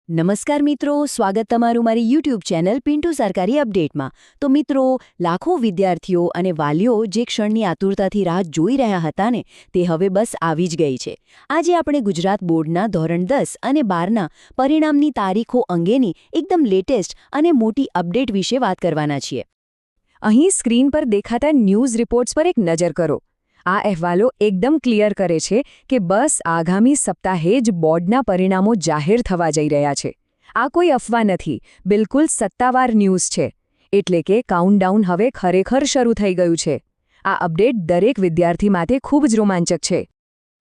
નમસ્કાર મિત્રો, સ્વાગત તમારું મારી યુટ્યુબ ચેનલ પિન્ટુ સરકારી અપડેટમાં। તો મિત્રો, લાખો વિદ્યાર્થીઓ અને વાલીઓ જે ક્ષણની આતુરતાથી રાહ જોઈ રહ્યા હતા ને, તે હવે બસ આવી જ ગઈ છે। આજે આપણે ગુજરાત બોર્ડના ધોરણ 10 અને 12ના પરિણામની તારીખો અંગેની એકદમ લેટેસ્ટ અને મોટી અપડેટ વિશે વાત કરવાના છીએ। અહીં સ્ક્રીન પર દેખાતા ન્યૂઝ રિપોર્ટ્સ પર એક નજર કરો। આ અહેવાલો એકદમ ક્લિયર કરે છે કે બસ આગામી સપ્તાહે જ બોર્ડના પરિણામો જાહેર થવા જઈ રહ્યા છે। આ કોઈ અફવા નથી, બિલકુલ સત્તાવાર ન્યૂઝ છે। એટલે કે કાઉન્ટડાઉન હવે ખરેખર શરૂ થઈ ગયું છે। આ અપડેટ દરેક વિદ્યાર્થી માટે ખૂબ જ રોમાંચક છે।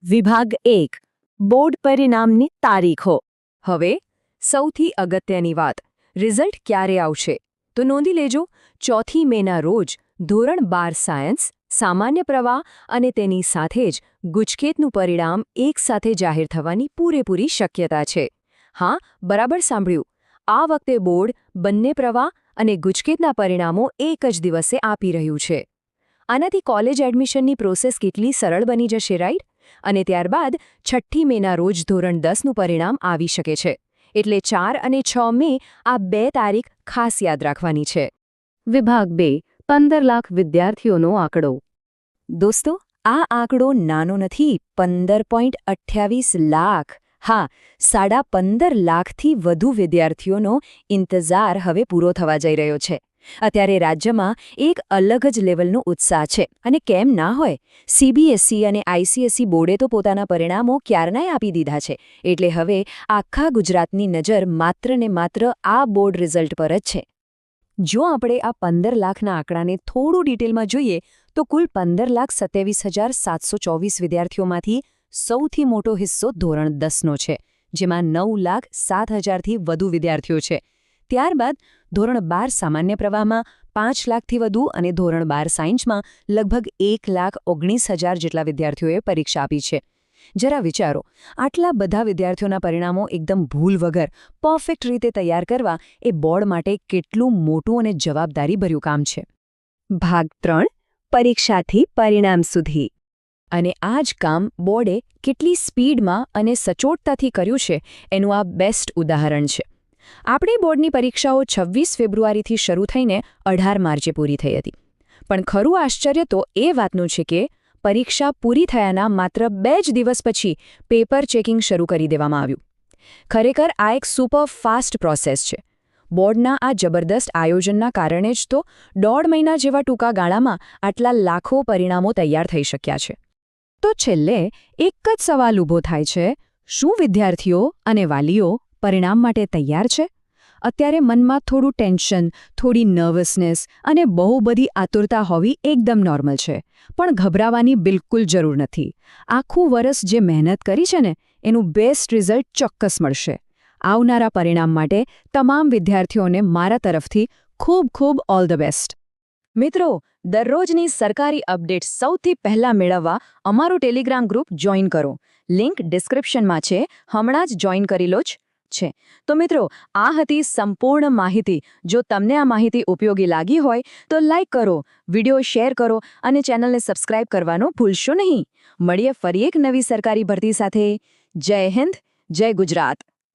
વિભાગ 1, બોર્ડ પરિણામની તારીખો। હવે સૌથી અગત્યની વાત, રિઝલ્ટ ક્યારે આવશે? તો નોંધી લેજો, 4 મેના રોજ ધોરણ 12 સાયન્સ, સામાન્ય પ્રવાહ અને તેની સાથે જ ગુજકેટનું પરિણામ એકસાથે જાહેર થવાની પૂરેપૂરી શક્યતા છે। હા, બરાબર સાંભળ્યું, આ વખતે બોર્ડ બંને પ્રવાહ અને ગુજકેટના પરિણામો એક જ દિવસે આપી રહ્યું છે। આનાથી કોલેજ એડમિશનની પ્રોસેસ કેટલી સરળ બની જશે, રાઈટ? અને ત્યારબાદ 6 મેના રોજ ધોરણ 10નું પરિણામ આવી શકે છે। એટલે 4 અને 6 મે આ 2 તારીખ ખાસ યાદ રાખવાની છે। વિભાગ 2, 15 લાખ વિદ્યાર્થીઓનો આંકડો। દોસ્તો, આ આંકડો નાનો નથી, 15.28 લાખ। હા, 15.5 લાખથી વધુ વિદ્યાર્થીઓનો ઇંતજાર હવે પૂરો થવા જઈ રહ્યો છે। અત્યારે રાજ્યમાં એક અલગ જ લેવલનો ઉત્સાહ છે, અને કેમ ના હોય? સીબીએસઈ અને આઈસીએસઈ બોર્ડે તો પોતાના પરિણામો ક્યારનાય આપી દીધા છે, એટલે હવે આખા ગુજરાતની નજર માત્ર ને માત્ર આ બોર્ડ રિઝલ્ટ પર જ છે। જો આપણે આ 15 લાખના આંકડાને થોડું ડિટેલમાં જોઈએ તો કુલ 15,27,724 વિદ્યાર્થીઓમાંથી સૌથી મોટો હિસ્સો ધોરણ 10નો છે, જેમાં 9,07,000થી વધુ વિદ્યાર્થીઓ છે। ત્યારબાદ ધોરણ 12 સામાન્ય પ્રવાહમાં 5 લાખથી વધુ અને ધોરણ 12 સાયન્સમાં લગભગ 1,19,000 જેટલા વિદ્યાર્થીઓએ પરીક્ષા આપી છે। જરા વિચારો, આટલા બધા વિદ્યાર્થીઓના પરિણામો એકદમ ભૂલ વગર પરફેક્ટ રીતે તૈયાર કરવા એ બોર્ડ માટે કેટલું મોટું અને જવાબદારીભર્યું કામ છે। ભાગ 3, પરીક્ષાથી પરિણામ સુધી। અને આ જ કામ બોર્ડે કેટલી સ્પીડમાં અને સચોટતાથી કર્યું છે એનું આ બેસ્ટ ઉદાહરણ છે। આપણી બોર્ડની પરીક્ષાઓ 26 ફેબ્રુઆરીથી શરૂ થઈને 18 માર્ચે પૂરી થઈ હતી, પણ ખરું આશ્ચર્ય તો એ વાતનું છે કે પરીક્ષા પૂરી થયાના માત્ર 2 જ દિવસ પછી પેપર ચેકિંગ શરૂ કરી દેવામાં આવ્યું। ખરેખર આ એક સુપર ફાસ્ટ પ્રોસેસ છે। બોર્ડના આ જબરદસ્ત આયોજનના કારણે જ તો 1.5 મહિના જેવા ટૂંકા ગાળામાં આટલા લાખો પરિણામો તૈયાર થઈ શક્યા છે। તો છેલ્લે એક જ સવાલ ઊભો થાય છે, શું વિદ્યાર્થીઓ અને વાલીઓ પરિણામ માટે તૈયાર છે? અત્યારે મનમાં થોડું ટેન્શન, થોડી નર્વસનેસ અને બહુ બધી આતુરતા હોવી એકદમ નોર્મલ છે, પણ ગભરાવાની બિલકુલ જરૂર નથી। આખું વર્ષ જે મહેનત કરી છે ને, એનું બેસ્ટ રિઝલ્ટ ચોક્કસ મળશે। આવનારા પરિણામ માટે તમામ વિદ્યાર્થીઓને મારા તરફથી ખૂબ ખૂબ ઓલ ધ બેસ્ટ। મિત્રો, દરરોજની સરકારી અપડેટ સૌથી પહેલા મેળવવા અમારું ટેલિગ્રામ ગ્રુપ જોઈન કરો। લિંક ડિસ્ક્રિપ્શનમાં છે, હમણાં જ જોઈન કરી લો જ છે। તો મિત્રો, આ હતી સંપૂર્ણ માહિતી। જો તમને આ માહિતી ઉપયોગી લાગી હોય તો લાઈક કરો, વિડિયો શેર કરો અને ચેનલને સબસ્ક્રાઇબ કરવાનું ભૂલશો નહીં। મળીએ ફરી એક નવી સરકારી ભરતી સાથે। જય હિન્દ, જય ગુજરાત।